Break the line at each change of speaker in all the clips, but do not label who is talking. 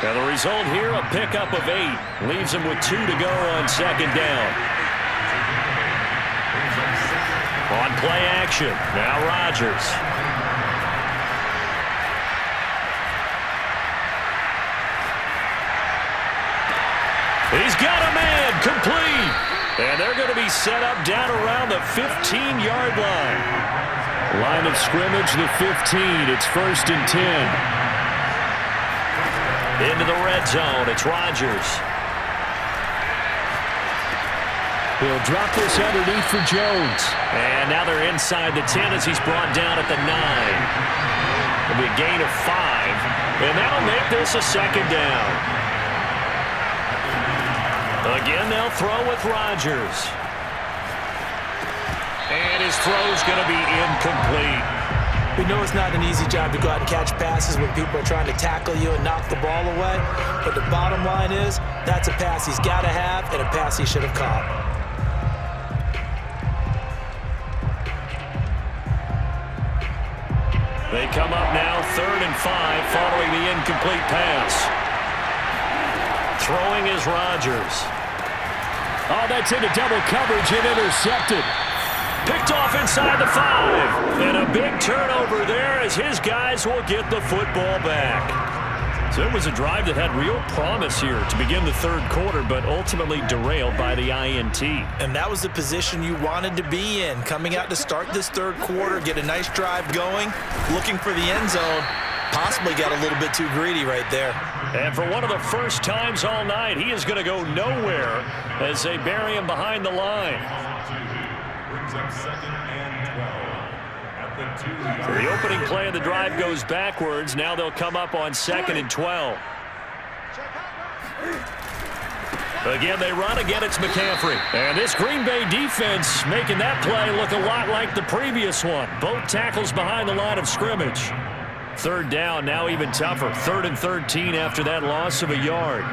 And the result here, a pickup of 8. Leaves him with 2 to go on second down. On play action, now Rodgers. He's got a man, complete. And they're going to be set up down around the 15-yard line. Line of scrimmage, the 15. It's 1st and 10. Into the red zone, it's Rodgers. He'll drop this underneath for Jones. And now they're inside the 10 as he's brought down at the 9. It'll be a gain of 5. And that'll make this a second down. Again, they'll throw with Rodgers. And his throw's going to be incomplete.
We know it's not an easy job to go out and catch passes when people are trying to tackle you and knock the ball away. But the bottom line is, that's a pass he's got to have and a pass he should have caught.
They come up now 3rd and 5 following the incomplete pass. Throwing is Rodgers. Oh, that's into double coverage and intercepted. Picked off inside the 5. And a big turnover there as his guys will get the football back. So it was a drive that had real promise here to begin the 3rd quarter, but ultimately derailed by the INT.
And that was the position you wanted to be in. Coming out to start this 3rd quarter, get a nice drive going, looking for the end zone. Possibly got a little bit too greedy right there.
And for one of the first times all night, he is going to go nowhere as they bury him behind the line. So the opening play of the drive goes backwards. Now they'll come up on 2nd and 12. Again, they run. Again, it's McCaffrey. And this Green Bay defense making that play look a lot like the previous one. Both tackles behind the line of scrimmage. 3rd down, now even tougher. 3rd and 13 after that loss of a yard.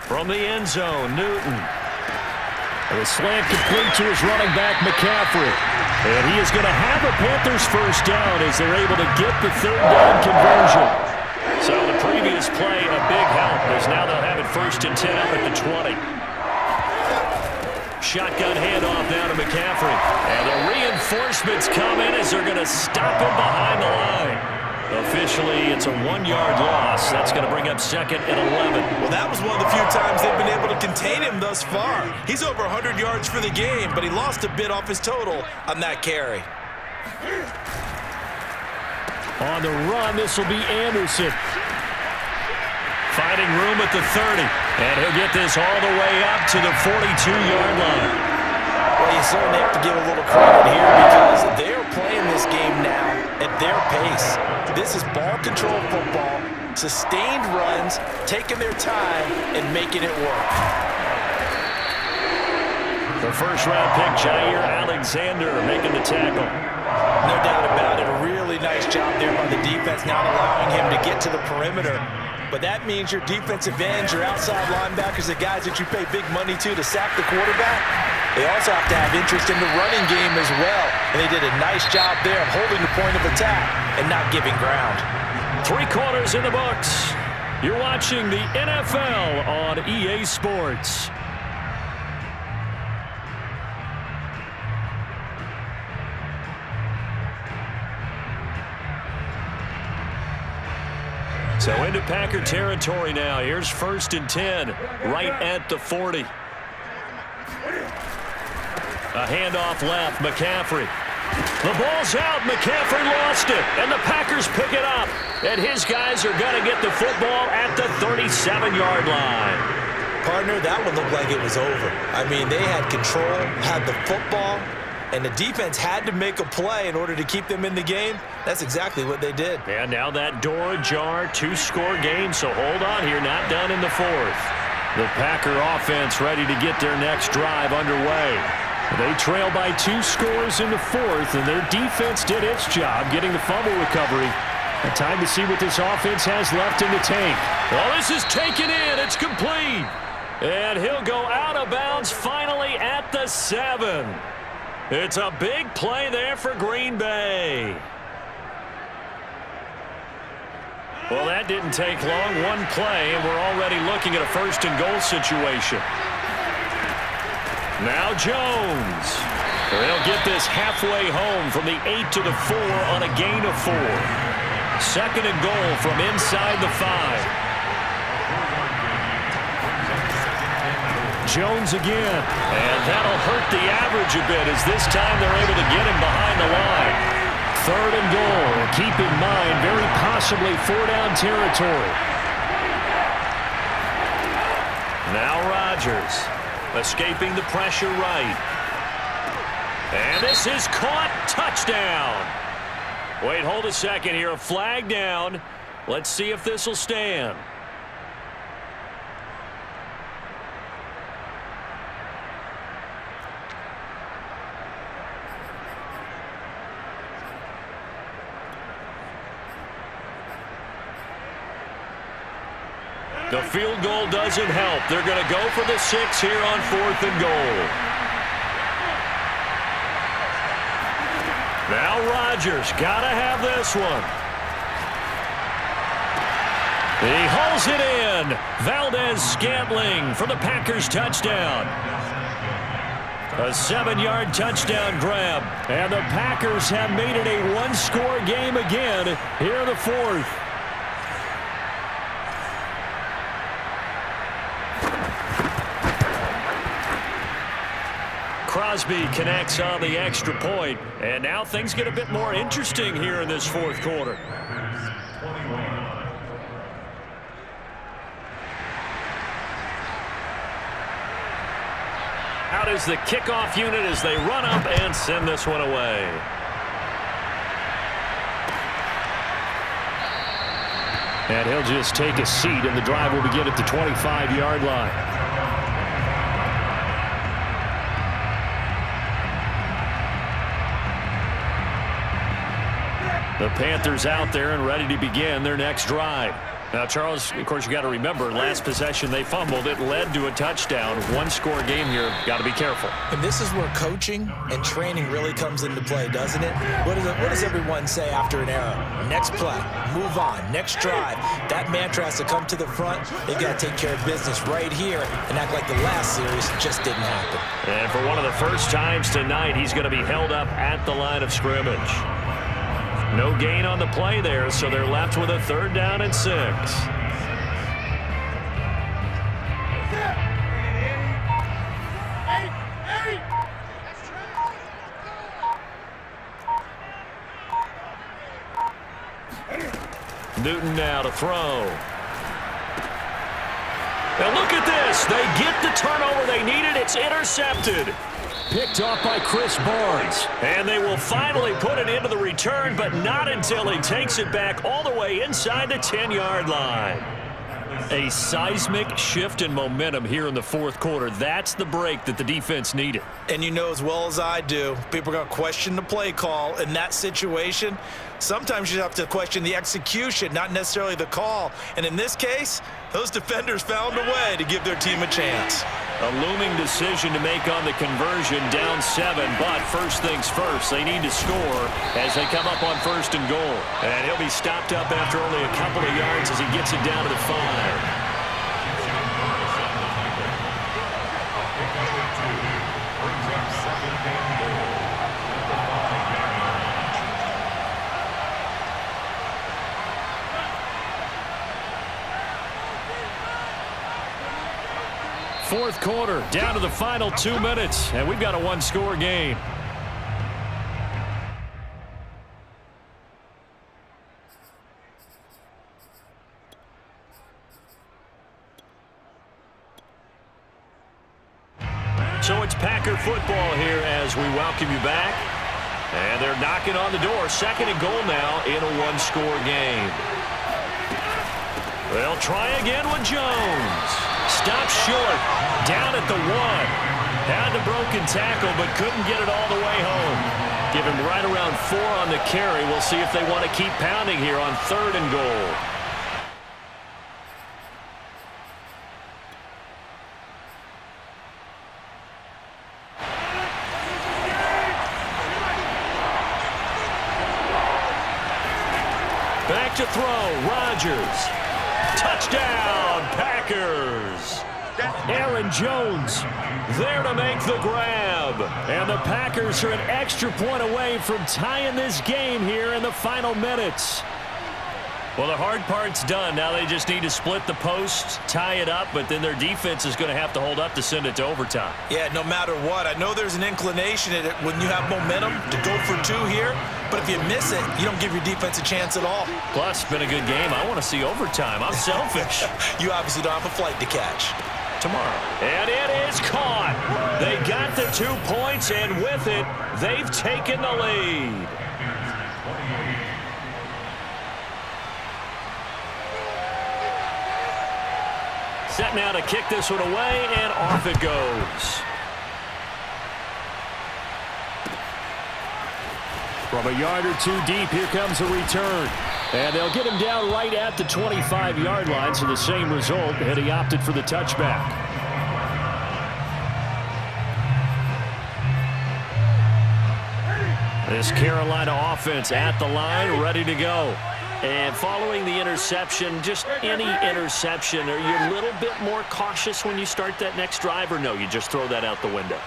From the end zone, Newton. And a slant complete to his running back, McCaffrey. And he is going to have a Panthers first down as they're able to get the 3rd down conversion. So the previous play, a big help, as now they'll have it 1st and 10 up at the 20. Shotgun handoff now to McCaffrey. And the reinforcements come in as they're going to stop him behind the line. Officially, it's a 1-yard loss. That's going to bring up 2nd and 11.
Well, that was one of the few times they've been able to contain him thus far. He's over 100 yards for the game, but he lost a bit off his total on that carry.
On the run, this will be Anderson. Finding room at the 30. And he'll get this all the way up to the 42-yard line.
Well, you certainly have to give a little credit here because they're playing this game now at their pace. This is ball control football, sustained runs, taking their time, and making it work.
The first-round pick, Jair Alexander, making the tackle.
No doubt about it. A really nice job there by the defense, not allowing him to get to the perimeter. But that means your defensive ends, your outside linebackers, the guys that you pay big money to sack the quarterback, they also have to have interest in the running game as well. And they did a nice job there of holding the point of attack and not giving ground.
3 quarters in the books. You're watching the NFL on EA Sports. So into Packer territory now. Here's 1st and 10, right at the 40. A handoff left, McCaffrey. The ball's out, McCaffrey lost it, and the Packers pick it up. And his guys are going to get the football at the 37-yard line.
Partner, that one looked like it was over. I mean, they had control, had the football, and the defense had to make a play in order to keep them in the game. That's exactly what they did.
And now that door ajar, 2-score game, so hold on here, not done in the 4th. The Packer offense ready to get their next drive underway. They trail by 2 scores in the 4th, and their defense did its job getting the fumble recovery. And time to see what this offense has left in the tank. Well, this is taken in. It's complete. And he'll go out of bounds finally at the 7. It's a big play there for Green Bay. Well, that didn't take long. One play, and we're already looking at a first-and-goal situation. Now Jones. They'll get this halfway home from the 8 to the 4 on a gain of 4. Second and goal from inside the 5. Jones again. And that'll hurt the average a bit as this time they're able to get him behind the line. Third and goal. Keep in mind, very possibly 4-down territory. Now Rodgers escaping the pressure right. And this is caught. Touchdown. Wait, hold a second here. A flag down. Let's see if this will stand. The field goal doesn't help. They're going to go for the 6 here on 4th and goal. Now Rodgers got to have this one. He hauls it in. Valdez-Scantling for the Packers touchdown. A 7-yard touchdown grab. And the Packers have made it a one-score game again here in the 4th. Crosby connects on the extra point, and now things get a bit more interesting here in this 4th quarter. Out is the kickoff unit as they run up and send this one away. And he'll just take a seat, and the drive will begin at the 25-yard line. The Panthers out there and ready to begin their next drive. Now, Charles, of course, you got to remember, last possession they fumbled. It led to a touchdown. One-score game here. Got to be careful.
And this is where coaching and training really comes into play, doesn't it? What does everyone say after an error? Next play, move on, next drive. That mantra has to come to the front. They've got to take care of business right here and act like the last series just didn't happen.
And for one of the first times tonight, he's going to be held up at the line of scrimmage. No gain on the play there, so they're left with a 3rd down and 6. Newton now to throw. Now look at this. They get the turnover they needed. It's intercepted. Picked off by Chris Barnes. And they will finally put it into the return, but not until he takes it back all the way inside the 10-yard line. A seismic shift in momentum here in the 4th quarter. That's the break that the defense needed.
And you know as well as I do, people are going to question the play call in that situation. Sometimes you have to question the execution, not necessarily the call. And in this case, those defenders found a way to give their team a chance.
A looming decision to make on the conversion, down 7, but first things first, they need to score as they come up on 1st and goal. And he'll be stopped up after only a couple of yards as he gets it down to the 5. Fourth quarter, down to the final 2 minutes, and we've got a one-score game. So it's Packer football here as we welcome you back. And they're knocking on the door. 2nd and goal now in a one-score game. They'll try again with Jones. Stopped short, down at the 1. Had the broken tackle, but couldn't get it all the way home. Give him right around 4 on the carry. We'll see if they want to keep pounding here on 3rd and goal. Back to throw, Rodgers. Touchdown, Packers. Aaron Jones there to make the grab. And the Packers are an extra point away from tying this game here in the final minutes. Well, the hard part's done. Now they just need to split the post, tie it up, but then their defense is going to have to hold up to send it to overtime.
Yeah, no matter what. I know there's an inclination in it when you have momentum to go for 2 here, but if you miss it, you don't give your defense a chance at all.
Plus, it's been a good game. I want to see overtime. I'm selfish.
You obviously don't have a flight to catch.
Tomorrow. And it is caught. They got the 2 points, and with it, they've taken the lead. Set now to kick this one away, and off it goes. From a yard or 2 deep, here comes a return. And they'll get him down right at the 25-yard line, so the same result, and he opted for the touchback. This Carolina offense at the line, ready to go. And following the interception, just any interception, are you a little bit more cautious when you start that next drive, or no, you just throw that out the window?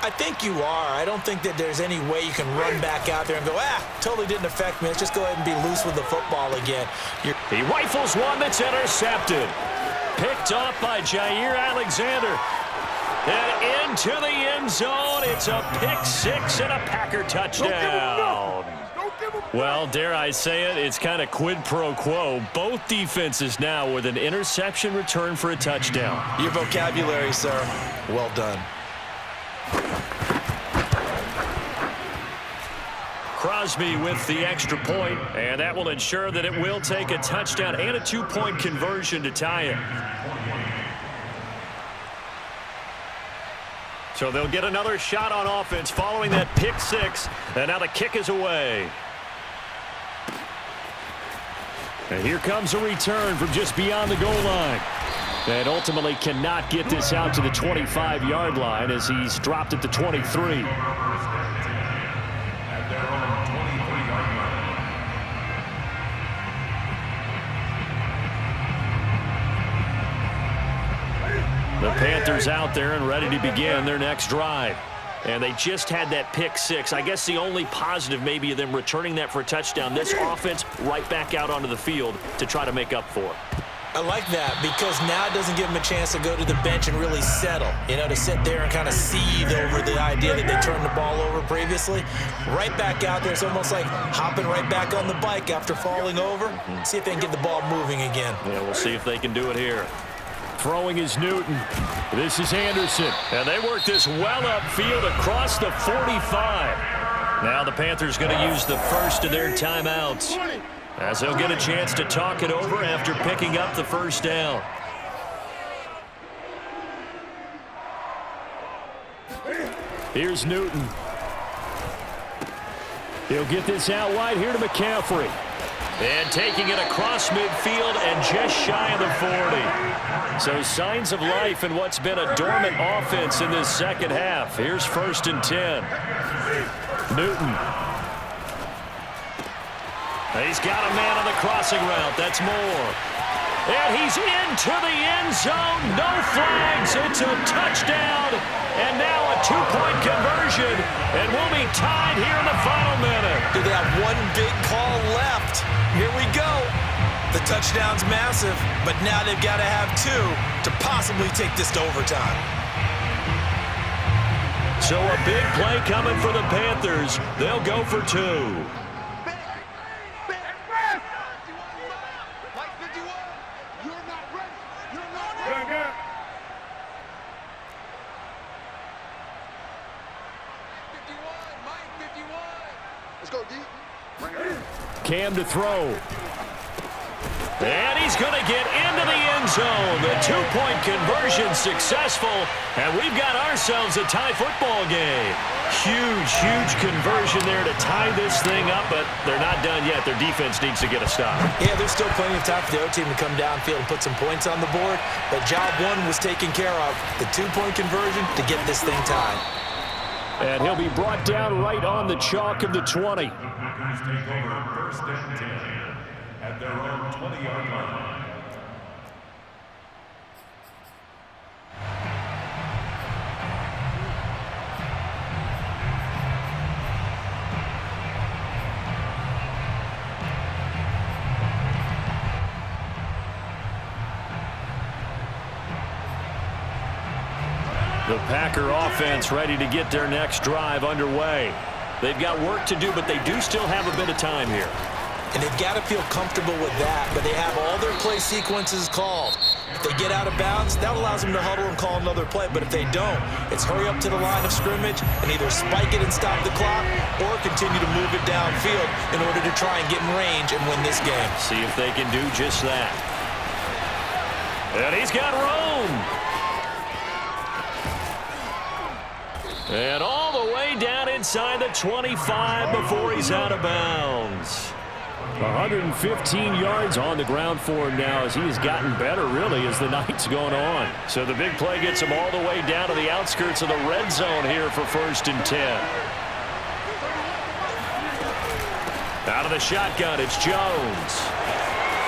I think you are. I don't think that there's any way you can run back out there and go, totally didn't affect me. Let's just go ahead and be loose with the football again.
He rifles one that's intercepted. Picked off by Jair Alexander. And into the end zone. It's a pick 6 and a Packer touchdown. Well, dare I say it, it's kind of quid pro quo. Both defenses now with an interception return for a touchdown.
Your vocabulary, sir. Well done.
Crosby with the extra point, and that will ensure that it will take a touchdown and a 2-point conversion to tie it. So they'll get another shot on offense following that pick 6, and now the kick is away. And here comes a return from just beyond the goal line. And ultimately cannot get this out to the 25-yard line as he's dropped at the 23. The Panthers out there and ready to begin their next drive. And they just had that pick 6. I guess the only positive maybe of them returning that for a touchdown. This offense right back out onto the field to try to make up for it.
I like that because now it doesn't give them a chance to go to the bench and really settle, to sit there and kind of seethe over the idea that they turned the ball over previously. Right back out there, it's almost like hopping right back on the bike after falling over. See if they can get the ball moving again.
Yeah, we'll see if they can do it here. Throwing is Newton. This is Anderson. And they work this well upfield across the 45. Now the Panthers going to use the first of their timeouts, as they'll get a chance to talk it over after picking up the first down. Here's Newton. He'll get this out wide here to McCaffrey. And taking it across midfield and just shy of the 40. So signs of life in what's been a dormant offense in this second half. Here's 1st and 10. Newton. He's got a man on the crossing route. That's Moore. And he's into the end zone. No flags. It's a touchdown. And now a 2-point conversion. And we'll be tied here in the final minute.
Do they have one big call left? Here we go. The touchdown's massive, but now they've got to have 2 to possibly take this to overtime.
So a big play coming for the Panthers. They'll go for 2. Cam to throw. And he's going to get into the end zone. The two-point conversion successful, and we've got ourselves a tie football game. Huge conversion there to tie this thing up, but they're not done yet. Their defense needs to get a stop.
Yeah, there's still plenty of time for the O team to come downfield and put some points on the board, but job one was taken care of. The two-point conversion to get this thing tied.
And he'll be brought down right on the chalk of the 20.
Take over first and 10 at their own 20-yard line.
The Packer offense ready to get their next drive underway. They've got work to do, but they do still have a bit of time here.
And they've got to feel comfortable with that, but they have all their play sequences called. If they get out of bounds, that allows them to huddle and call another play. But if they don't, it's hurry up to the line of scrimmage and either spike it and stop the clock or continue to move it downfield in order to try and get in range and win this game.
See if they can do just that. And he's got room. And all the way down inside the 25 before he's out of bounds. 115 yards on the ground for him now as he has gotten better, really, as the night's going on. So the big play gets him all the way down to the outskirts of the red zone here for first and 10. Out of the shotgun, it's Jones.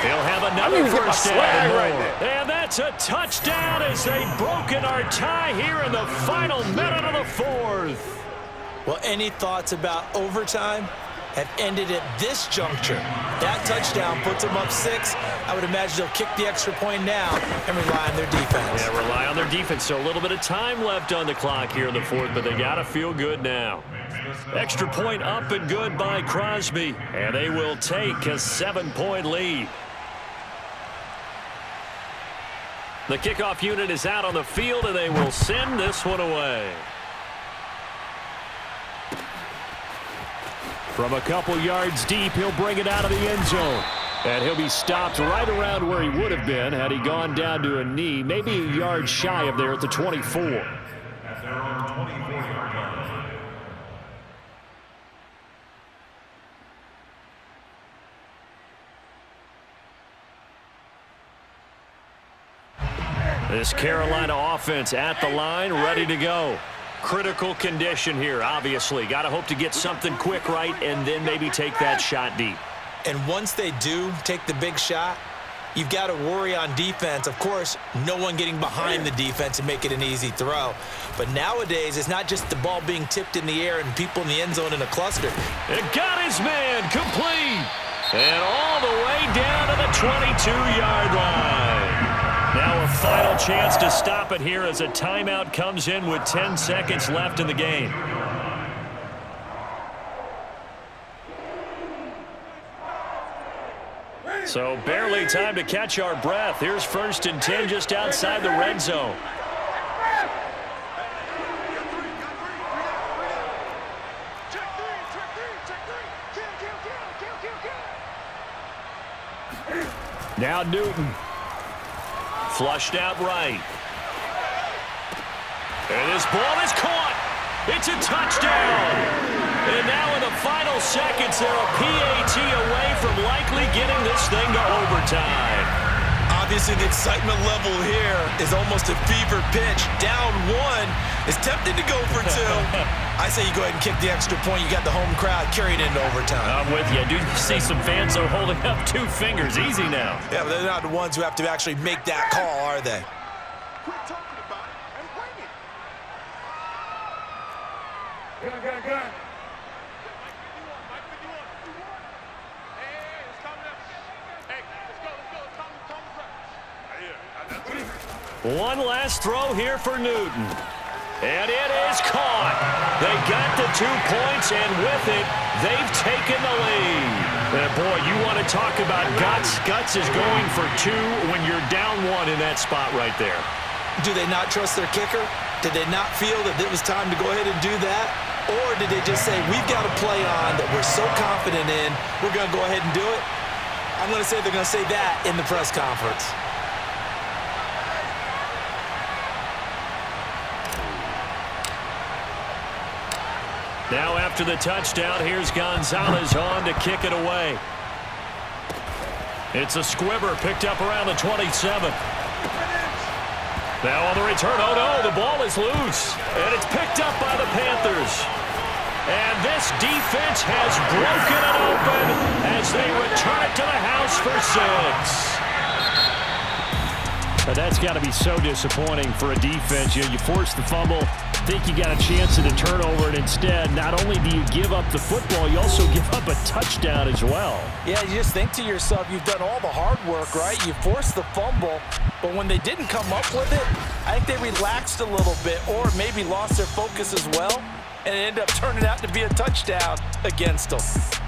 He'll have another first down and more. And that's a touchdown as they've broken our tie here in the final minute of the fourth.
Well, any thoughts about overtime have ended at this juncture? That touchdown puts them up 6. I would imagine they'll kick the extra point now and rely on their defense.
Yeah, rely on their defense. So a little bit of time left on the clock here in the fourth, but they got to feel good now. Extra point up and good by Crosby, and they will take a 7-point lead. The kickoff unit is out on the field, and they will send this one away. From a couple yards deep, he'll bring it out of the end zone. And he'll be stopped right around where he would have been had he gone down to a knee, maybe a yard shy of there at the 24.
At their own 24-yard line.
This Carolina offense at the line, ready to go. Critical condition here, obviously. Got to hope to get something quick right and then maybe take that shot deep.
And once they do take the big shot, you've got to worry on defense. Of course, no one getting behind the defense and make it an easy throw. But nowadays, it's not just the ball being tipped in the air and people in the end zone in a cluster.
It got his man complete. And all the way down to the 22-yard line. Now a final chance to stop it here as a timeout comes in with 10 seconds left in the game. So barely time to catch our breath. Here's first and 10 just outside the red zone. Now Newton. Flushed out right. And this ball is caught. It's a touchdown. And now in the final seconds, they're a PAT away from likely getting this thing to overtime.
Obviously, the excitement level here is almost a fever pitch. Down 1 is tempted to go for 2. I say you go ahead and kick the extra point. You got the home crowd carrying into overtime.
I'm with you. I do see some fans are holding up 2 fingers. Easy now.
Yeah, but they're not the ones who have to actually make that call, are they?
Quit talking about it and bring it. Gun. Mike 51. Hey, it's coming up. Hey, let's go. It's coming.
One last throw here for Newton. And it is caught. They got the 2 points, and with it, they've taken the lead. And boy, you want to talk about guts. Guts is going for 2 when you're down 1 in that spot right there.
Do they not trust their kicker? Did they not feel that it was time to go ahead and do that? Or did they just say, we've got a play on that we're so confident in, we're going to go ahead and do it? I'm going to say they're going to say that in the press conference.
Now after the touchdown, here's Gonzalez on to kick it away. It's a squibber picked up around the 27. Now on the return, oh no, the ball is loose. And it's picked up by the Panthers. And this defense has broken it open as they return it to the house for 6. But that's got to be so disappointing for a defense. You force the fumble, think you got a chance at a turnover, and instead, not only do you give up the football, you also give up a touchdown as well.
Yeah, you just think to yourself, you've done all the hard work, right? You forced the fumble, but when they didn't come up with it, I think they relaxed a little bit or maybe lost their focus as well, and it ended up turning out to be a touchdown against them.